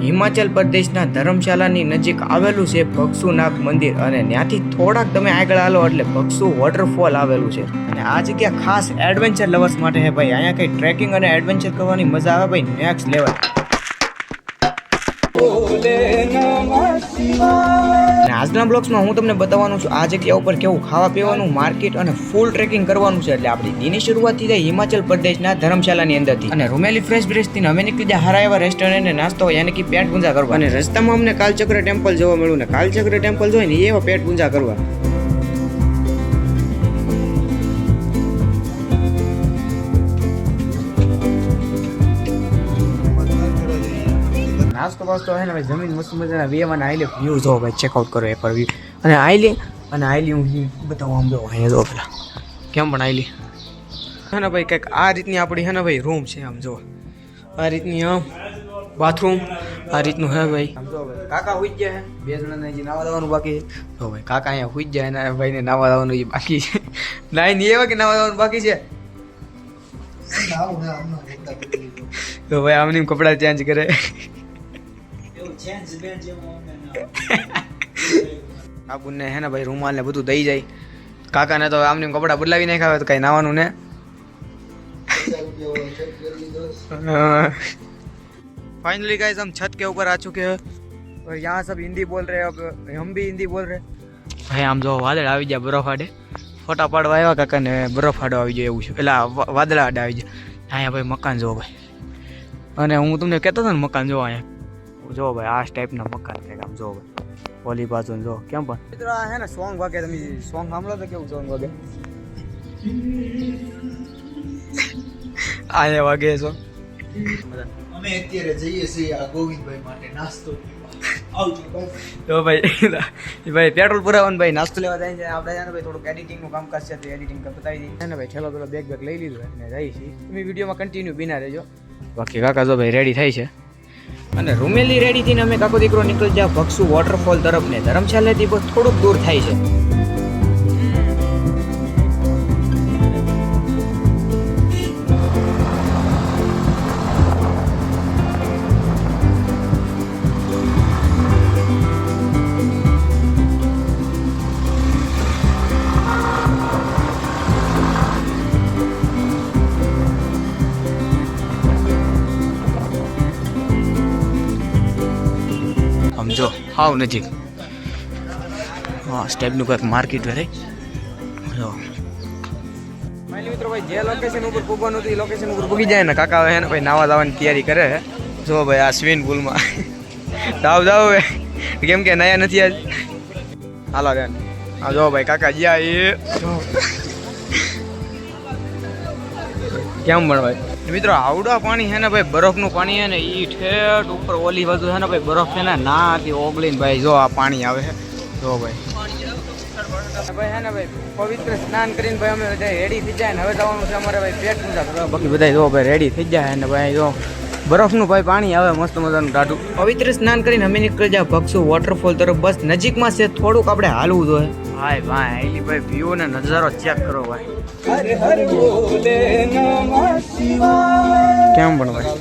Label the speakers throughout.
Speaker 1: હિમાચલ પ્રદેશના ધર્મશાલાની નજીક આવેલું છે ભગસુનાગ મંદિર અને ત્યાંથી થોડાક તમે આગળ આલો એટલે ભગસુ વોટરફોલ આવેલું છે અને આ જગ્યા ખાસ એડવેન્ચર લવર્સ માટે છે ભાઈ. અહીંયા કઈ ટ્રેકિંગ અને એડવેન્ચર કરવાની મજા આવે ભાઈ, નેક્સ્ટ લેવલ. આજના બ્લોગ્સમાં હું તમને બતાવવાનું છું આ જગ્યા ઉપર કેવું ખાવા પીવાનું, માર્કેટ અને ફૂલ ટ્રેકિંગ કરવાનું છે. એટલે આપણી દિનની શરૂઆત થઈ જાય હિમાચલ પ્રદેશના ધર્મશાલાની અંદરથી અને રૂમેલી ફ્રેશ બ્રેસ્ટથી અમે નીકળી જાય હારા એવા રેસ્ટોરન્ટ નાસ્તો યાની કે પેટ પૂંજા કરવા. અને રસ્તામાં અમને કાલચક્ર ટેમ્પલ જોવા મળ્યું ને કાલચક્ર ટેમ્પલ જોઈને એવા પેટ પૂંજા કરવા. નાસ્તો વાસ્તો હે ને ભાઈ જમીન મસ્ત મજાના વેવાના આઈલે વ્યૂ જો ભાઈ ચેકઆઉટ કરો એકવાર વ્યૂ. અને આઈલી હું બતાવું આમ જો અહીંયા જો પેલા કેમ પણ આઈલી હે ને ભાઈ કંઈક આ રીતની આપણી હે ને ભાઈ રૂમ છે. આમ જો આ રીતની આમ બાથરૂમ આ રીતનું હે ભાઈ. આમ જો ભાઈ કાકા હુઈ ગયા હે, બે જણાને હજી નાવા દેવાનું બાકી છે. જો ભાઈ કાકા અહીંયા હુઈ ગયા ને ભાઈને નાવા દેવાનું હજી બાકી છે. નાઈ નહીં એવા કે નાવા દેવાનું બાકી છે. તો ભાઈ આમની કપડાં ચેન્જ કરે. આપણને હે ને ભાઈ રૂમાલ ને બધું દઈ જાય. કાકાને તો આમને કપડાં બદલાવી નાખ્યા હોય તો કઈ નાવાનું ને. फाइनली गाइस हम छत के ऊपर आ चुके हैं और यहाँ सब हिंदी बोल रहे हैं. अब हम भी हिंदी बोल रहे भाई. આમ જો વાદળ આવી જાય બરફ આડે ફોટા પાડવા આવ્યા કાકા ને બરફ આડો આવી જાય એવું છે. પેલા વાદળા આડે આવી જાય. અહીંયા ભાઈ મકાન જો ભાઈ. અને હું તમને કહેતો હતો ને મકાન જો અહીંયા જો ભાઈ આ ટાઈપના મકાન છે. આમ જો ભાઈ ઓલી બાજુ જો કેમ પણ મિત્રો આ હે ને સોંગ વાગે. તમે સોંગ સાંભળો તો કેવું સોંગ વાગે. આ વાગે સોંગ.
Speaker 2: અમે અત્યારે જઈએ છીએ આ ગોવિંદભાઈ માટે નાસ્તો
Speaker 1: તો ભાઈ પેટ્રોલ પુરાવાનું ભાઈ નાસ્તો લેવા જાય છે. આપણે છે ને ભાઈ થોડુંક એડિટિંગનું કામકાજ છે તો એડિટિંગ બતાવી દઈએ ને ભાઈ. છેલ્લો પેલો બેગ લઈ લીધું અને જઈએ છીએ. તમે વિડીયોમાં કન્ટિન્યુ બિના રહેજો. બાકી કાકા જો ભાઈ રેડી થાય છે અને રૂમેલી રેડી થઈને અમે કાકો દીકરો નીકળી જાય ભગસુ વોટરફોલ તરફ ને ધર્મશાલાથી બસ થોડુંક દૂર થાય છે. સમજો હાવ નજીક. હા સ્ટેપનું કંઈક માર્કેટ રહે. જો મિત્રો ભાઈ જે લોકેશન ઉપર પૂગવાનું હતું એ લોકેશન ઉપર પૂગી જાય ને કાકા હે ને ભાઈ નાવા જવાની તૈયારી કરે. જો ભાઈ આ સ્વિમિંગ પુલમાં જાવ કેમ કે નયા નથી આજ. હાલો બેન આ જો ભાઈ કાકા જ્યાં એ કેમ પણ ભાઈ મિત્રો આવડા પાણી છે ને ભાઈ બરફનું પાણી છે ને એ ઠેઠ ઉપર ઓલી બાજુ છે ને ભાઈ બરફ છે ને નાથી ઓગળીને ભાઈ જો આ પાણી આવે છે. જો ભાઈ ભાઈ છે ને ભાઈ પવિત્ર સ્નાન કરીને ભાઈ અમે બધા રેડી થઈ જાય ને હવે જવાનું છે અમારે ભાઈ પેટ પૂજા કરવા. બાકી બધા જો ભાઈ રેડી થઈ જાય ને ભાઈ જો બરફનું ભાઈ પાણી આવે મસ્ત મજાનું ટાઢું. પવિત્ર સ્નાન કરીને અમે નીકળી જાય ભગસુ વોટરફોલ તરફ. બસ નજીકમાં છે થોડુંક આપણે હાલવું જોઈએ. ભાઈ આઈલી ભાઈ વ્યૂ ને નજારો ચેક કરો ભાઈ. કેમ પણ ભાઈ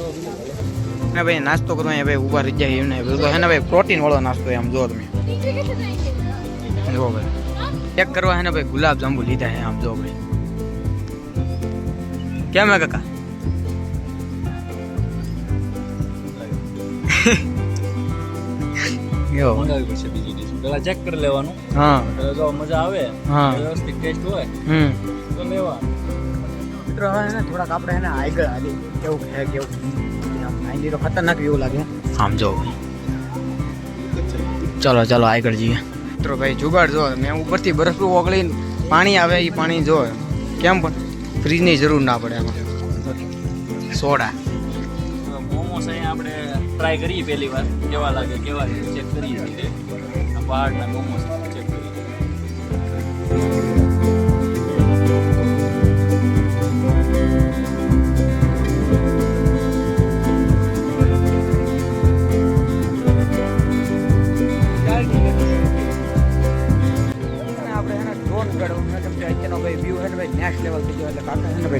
Speaker 1: ને ભાઈ નાસ્તો કરો અહીંયા ભાઈ ઊભા રહી જાય એમને હે ને ભાઈ પ્રોટીન વાળો નાસ્તો આમ જો તમે જો ભાઈ ચેક કરવા હે ને ભાઈ ગુલાબ જાંબુ લીધા હે. આમ જો ભાઈ કેમ હે કાકા.
Speaker 2: પેલા ચેક કરી લેવાનું.
Speaker 1: હા
Speaker 2: જો મજા આવે
Speaker 1: હા
Speaker 2: વ્યવસ્થિત ટેસ્ટ હોય તો લેવા.
Speaker 1: મિત્રો હવે ને થોડાક આપણે એને આગળ હાલી કેવું છે કેવું આઈલી તો ખતરનાક એવું લાગે. આમ જો ચલો આગળ જઈએ. મિત્રો ભાઈ જુગાડ જો મેં ઉપરથી બરફ ઓગળીને પાણી આવે એ પાણી જો કેમ પણ ફ્રીજની જરૂર ના પડે એમાં. સોડા
Speaker 2: મોમોસ અહીંયા આપણે ટ્રાય કરીએ પહેલી વાર કેવા લાગે કેવા ચેક કરીએ આ પહાડના મોમોસ ચેક કરીએ.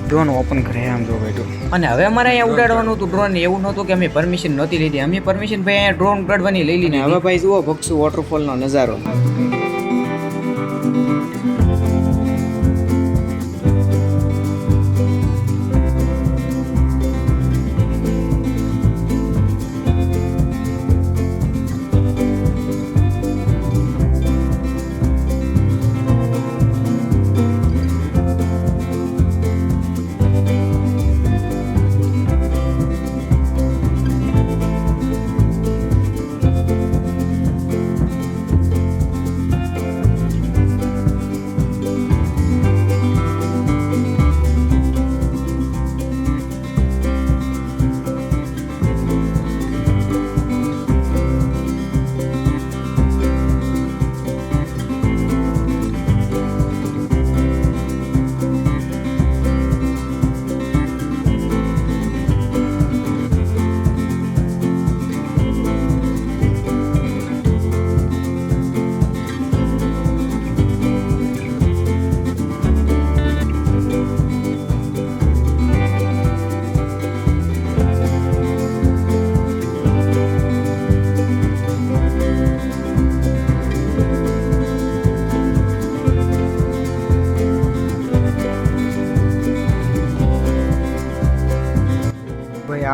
Speaker 1: ડ્રોન ઓપન કરે આમ જો ભાઈ ડ્રોન. અને હવે અમારે અહીંયા ઉડાડવાનું હતું ડ્રોન, એવું નહોતું કે અમે પરમિશન નહોતી લીધી. અમે પરમિશન ભાઈ અહીંયા ડ્રોન ઉડાડવાની લઈ લીધી. હવે ભાઈ જુઓ ભક્ષુ વોટરફોલનો નજારો.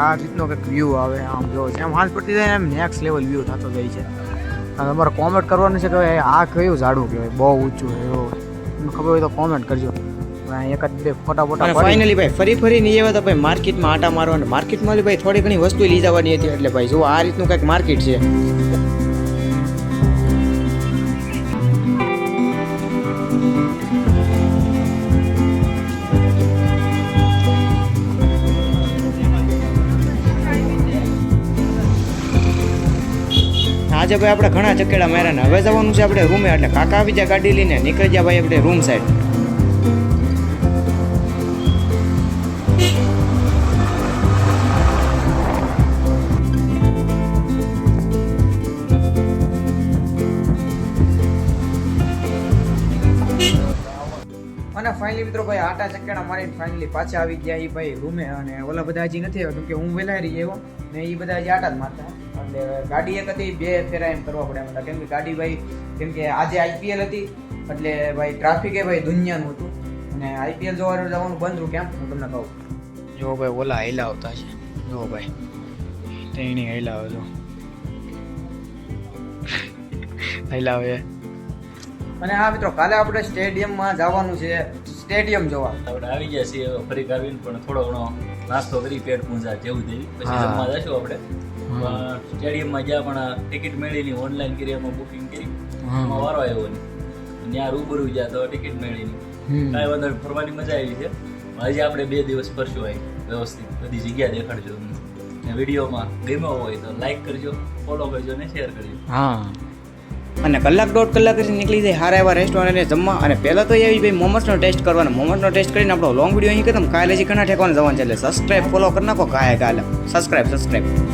Speaker 1: આ રીતનો કંઈક વ્યૂ આવે આમ જો જેમ હાથ પડતી જાય એમ નેક્સ્ટ લેવલ વ્યૂ થતો જાય છે. અને તમારે કોમેન્ટ કરવાનું છે કે ભાઈ આ કયું ઝાડું કહેવાય, બહુ ઊંચું છે એવું તમને ખબર હોય તો કોમેન્ટ કરજો. એકાદ બે ફોટા ફાઇનલી ભાઈ ફરી નહીં આવ્યા તો ભાઈ માર્કેટમાં આટા મારવાના. માર્કેટમાં ભાઈ થોડી ઘણી વસ્તુ લઈ જવાની હતી એટલે ભાઈ જો આ રીતનું કંઈક માર્કેટ છે. આજે ભાઈ આપણે ઘણા ચકેડા માર્યા ને હવે જવાનું છે આપણે રૂમે. એટલે કાકા આવી જાય ગાડી લઈને નીકળી જાય ભાઈ આપણે રૂમ સાઈડ. અને ફાઇનલી મિત્રો ભાઈ આટા ચકેડા મારીને ફાઇનલી પાછા આવી ગયા એ ભાઈ રૂમે. અને ઓલા બધા હજી નથી આવ્યા કેમ કે હું વહેલા રહી આવ્યો ને એ બધા હજી આટા જ મારતા. એટલે ગાડી એક હતી, બે ફેરા એમ કરવા પડે એમ. કેમ કે ગાડી ભાઈ કેમ કે આજે IPL હતી એટલે ભાઈ ટ્રાફિક એ ભાઈ દુનિયાનું હતું. અને IPL જોવાનું જવાનું બંધ હતું. કેમ હું તમને કહું, જો ભાઈ ઓલા હેલા આવતા છે, જો ભાઈ તેણી હેલા આવે, જો હેલા આવે. અને હા મિત્રો કાલે આપણે સ્ટેડિયમમાં જવાનું છે, સ્ટેડિયમ જોવા.
Speaker 2: આપણે આવી ગયા છીએ ફરી આવીને પણ થોડો ઘણો નાસ્તો કરી પેટ પૂંજા જેવું દેવી પછી જમવા જશું આપણે. સ્ટેડિયમમાં જ્યાં પણ ટિકિટ મેળવી નહીં, ઓનલાઈન કરી એમાં બુકિંગ કરી એમાં વારો આવ્યો નહીં. ત્યાં રૂબરૂ ગયા તો ટિકિટ મેળવી નહીં. કાંઈ વાંધો નહીં, ફરવાની મજા આવી છે. હજી આપણે 2 દિવસ ફરશું અહીં વ્યવસ્થિત, બધી જગ્યા દેખાડજો. વિડીયોમાં ગમ્યો હોય તો લાઈક કરજો, ફોલો કરજો અને શેર કરજો. હા, અને કલાક 1.5 કલાક પછી નીકળી જાય સારા એવા રેસ્ટોરન્ટને જમવા. અને પહેલાં તો એવી ભાઈ મોમોસનો ટેસ્ટ કરવાનો. મોમોસનો ટેસ્ટ કરીને આપણો લોંગ વિડીયો અહીં ખતમ. કાલે હજી ઘણા ઠેકવાનું જવાનું છે એટલે સબસ્ક્રાઈબ ફોલો કરી નાખો. કાલે સબસ્ક્રાઈબ